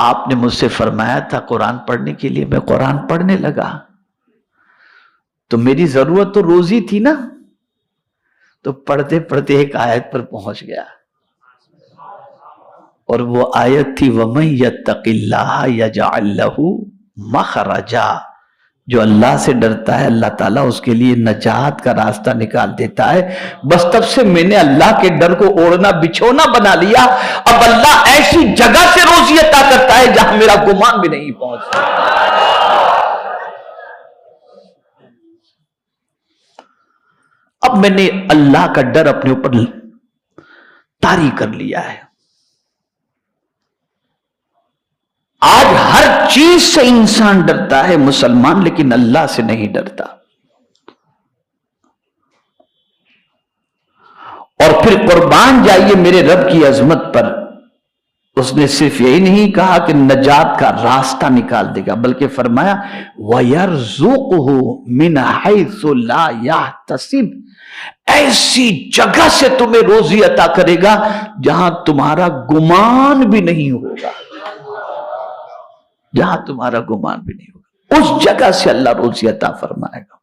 آپ نے مجھ سے فرمایا تھا قرآن پڑھنے کے لیے، میں قرآن پڑھنے لگا تو میری ضرورت تو روزی تھی نا، تو پڑھتے پڑھتے ایک آیت پر پہنچ گیا، اور وہ آیت تھی وَمَن يَتَّقِ اللَّهَ يَجْعَل لَّهُ مَخْرَجًا، جو اللہ سے ڈرتا ہے اللہ تعالیٰ اس کے لیے نجات کا راستہ نکال دیتا ہے۔ بس تب سے میں نے اللہ کے ڈر کو اوڑھنا بچھونا بنا لیا، اب اللہ ایسی جگہ سے روزی عطا کرتا ہے جہاں میرا گمان بھی نہیں پہنچتا۔ اب میں نے اللہ کا ڈر اپنے اوپر طاری کر لیا ہے۔ آج ہر چیز سے انسان ڈرتا ہے مسلمان، لیکن اللہ سے نہیں ڈرتا۔ اور پھر قربان جائیے میرے رب کی عظمت پر، اس نے صرف یہی نہیں کہا کہ نجات کا راستہ نکال دے گا، بلکہ فرمایا وَيَرْزُقُهُ مِنْ حَيْثُ لَا يَحْتَسِبُ، ایسی جگہ سے تمہیں روزی عطا کرے گا جہاں تمہارا گمان بھی نہیں ہوگا، جہاں تمہارا گمان بھی نہیں ہوگا، اس جگہ سے اللہ روزی عطا فرمائے گا۔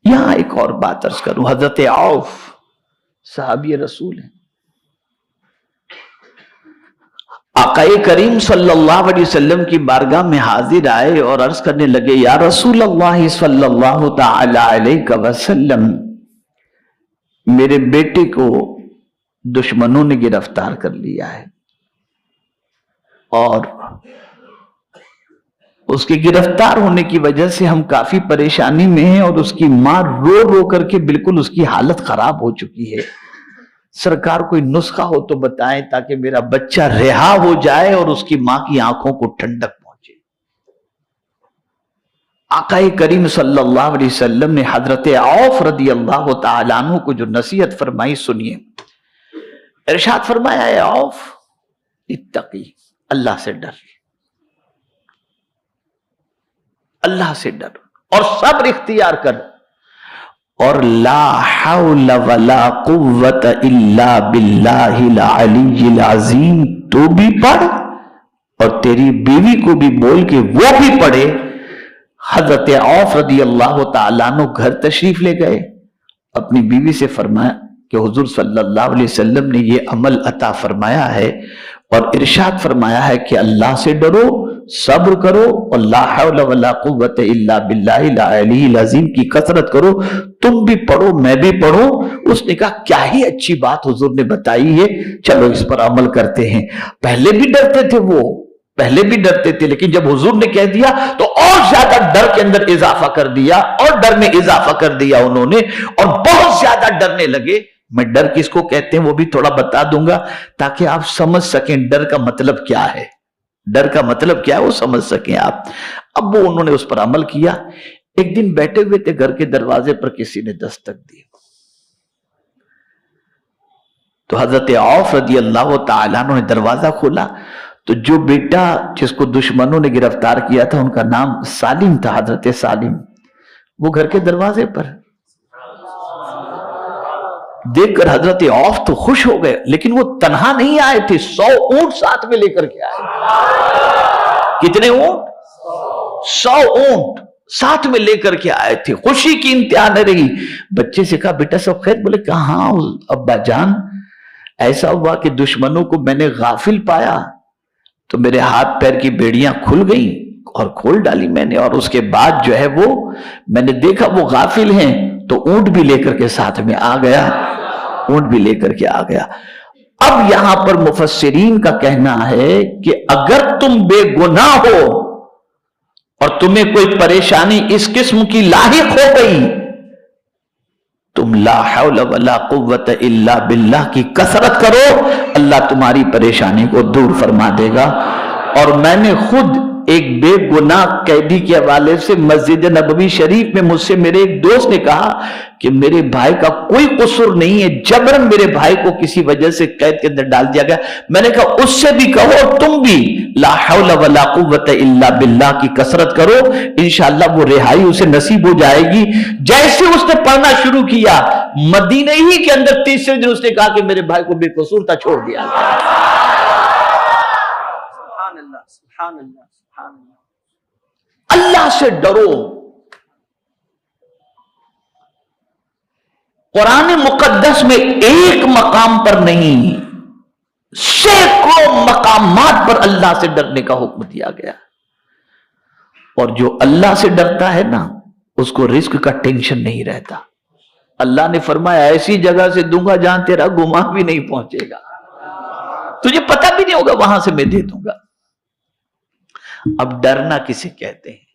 یہاں ایک اور بات عرض کروں، حضرت عوف صحابی رسول ہیں، آقا کریم صلی اللہ علیہ وسلم کی بارگاہ میں حاضر آئے اور عرض کرنے لگے یا رسول اللہ صلی اللہ تعالی علیہ وسلم، میرے بیٹے کو دشمنوں نے گرفتار کر لیا ہے، اور اس کے گرفتار ہونے کی وجہ سے ہم کافی پریشانی میں ہیں، اور اس کی ماں رو رو کر کے بالکل اس کی حالت خراب ہو چکی ہے۔ سرکار کوئی نسخہ ہو تو بتائیں تاکہ میرا بچہ رہا ہو جائے اور اس کی ماں کی آنکھوں کو ٹھنڈک پہنچے۔ آقا کریم صلی اللہ علیہ وسلم نے حضرت عوف رضی اللہ تعالیٰ عنہ کو جو نصیحت فرمائی سنیے۔ ارشاد فرمایا اے عوف اتقی، اللہ سے ڈر، اللہ سے ڈر اور صبر اختیار کر، اور لا حول ولا قوت الا باللہ العلی العظیم تو بھی پڑھ، اور تیری بیوی کو بھی بول کے وہ بھی پڑھے۔ حضرت عوف رضی اللہ تعالیٰ عنہ گھر تشریف لے گئے، اپنی بیوی سے فرمایا کہ حضور صلی اللہ علیہ وسلم نے یہ عمل عطا فرمایا ہے، اور ارشاد فرمایا ہے کہ اللہ سے ڈرو، صبر کرو، اور لا حول ولا قوت الا باللہ العلی العظیم کی کثرت کرو، تم بھی پڑھو میں بھی پڑھوں۔ اس نے کہا کیا ہی اچھی بات حضور نے بتائی ہے، چلو اس پر عمل کرتے ہیں۔ پہلے بھی ڈرتے تھے وہ، پہلے بھی ڈرتے تھے، لیکن جب حضور نے کہہ دیا تو اور زیادہ ڈر کے اندر اضافہ کر دیا، اور ڈر میں اضافہ کر دیا انہوں نے، اور بہت زیادہ ڈرنے لگے۔ میں ڈر کس کو کہتے ہیں وہ بھی تھوڑا بتا دوں گا تاکہ آپ سمجھ سکیں ڈر کا مطلب کیا ہے، ڈر کا مطلب کیا ہے وہ سمجھ سکیں آپ۔ اب وہ انہوں نے اس پر عمل کیا۔ ایک دن بیٹھے ہوئے تھے، گھر کے دروازے پر کسی نے دستک دی، تو حضرت عوف رضی اللہ تعالیٰ عنہ نے دروازہ کھولا، تو جو بیٹا جس کو دشمنوں نے گرفتار کیا تھا ان کا نام سالم تھا، حضرت سالم، وہ گھر کے دروازے پر دیکھ کر حضرت عوف تو خوش ہو گئے، لیکن وہ تنہا نہیں آئے تھے، 100 اونٹ ساتھ میں لے کر کے آئے۔ کتنے اونٹ؟ 100 اونٹ ساتھ میں لے کر کے آئے تھے، خوشی کی انتہا نہ رہی۔ بچے سے کہا بیٹا سب خیر؟ بولے کہاں ابا جان، ایسا ہوا کہ دشمنوں کو میں نے غافل پایا تو میرے ہاتھ پیر کی بیڑیاں کھل گئیں اور کھول ڈالی میں نے، اور اس کے بعد جو ہے وہ میں نے دیکھا وہ غافل ہیں تو اونٹ بھی لے کر کے ساتھ میں آ گیا، اونٹ بھی لے کر کے آ گیا۔ اب یہاں پر مفسرین کا کہنا ہے کہ اگر تم بے گناہ ہو اور تمہیں کوئی پریشانی اس قسم کی لاحق ہو گئی، تم لا حول ولا قوت الا باللہ کی کثرت کرو، اللہ تمہاری پریشانی کو دور فرما دے گا۔ اور میں نے خود ایک بے گناہ قیدی کے حوالے سے مسجد نبوی شریف میں مجھ سے میرے ایک دوست نے کہا کہ میرے بھائی کا کوئی قصور نہیں ہے، جبرن میرے بھائی کو کسی وجہ سے قید کے اندر ڈال دیا گیا۔ میں نے کہا اس سے بھی کہو اور تم بھی لا حول ولا قوت الا باللہ کی کثرت کرو، انشاءاللہ وہ رہائی اسے نصیب ہو جائے گی۔ جیسے اس نے پڑھنا شروع کیا، مدینہ ہی کے اندر تیسرے دن اس نے کہا کہ میرے بھائی کو بے قصور تھا، چھوڑ دیا۔ اللہ سبحان اللہ سبحان اللہ. اللہ سے ڈرو. قرآن مقدس میں ایک مقام پر نہیں، سینکڑوں مقامات پر اللہ سے ڈرنے کا حکم دیا گیا. اور جو اللہ سے ڈرتا ہے نا، اس کو رزق کا ٹینشن نہیں رہتا. اللہ نے فرمایا ایسی جگہ سے دوں گا جہاں تیرا گمان بھی نہیں پہنچے گا، تجھے پتہ بھی نہیں ہوگا، وہاں سے میں دے دوں گا. اب ڈرنا کسے کہتے ہیں؟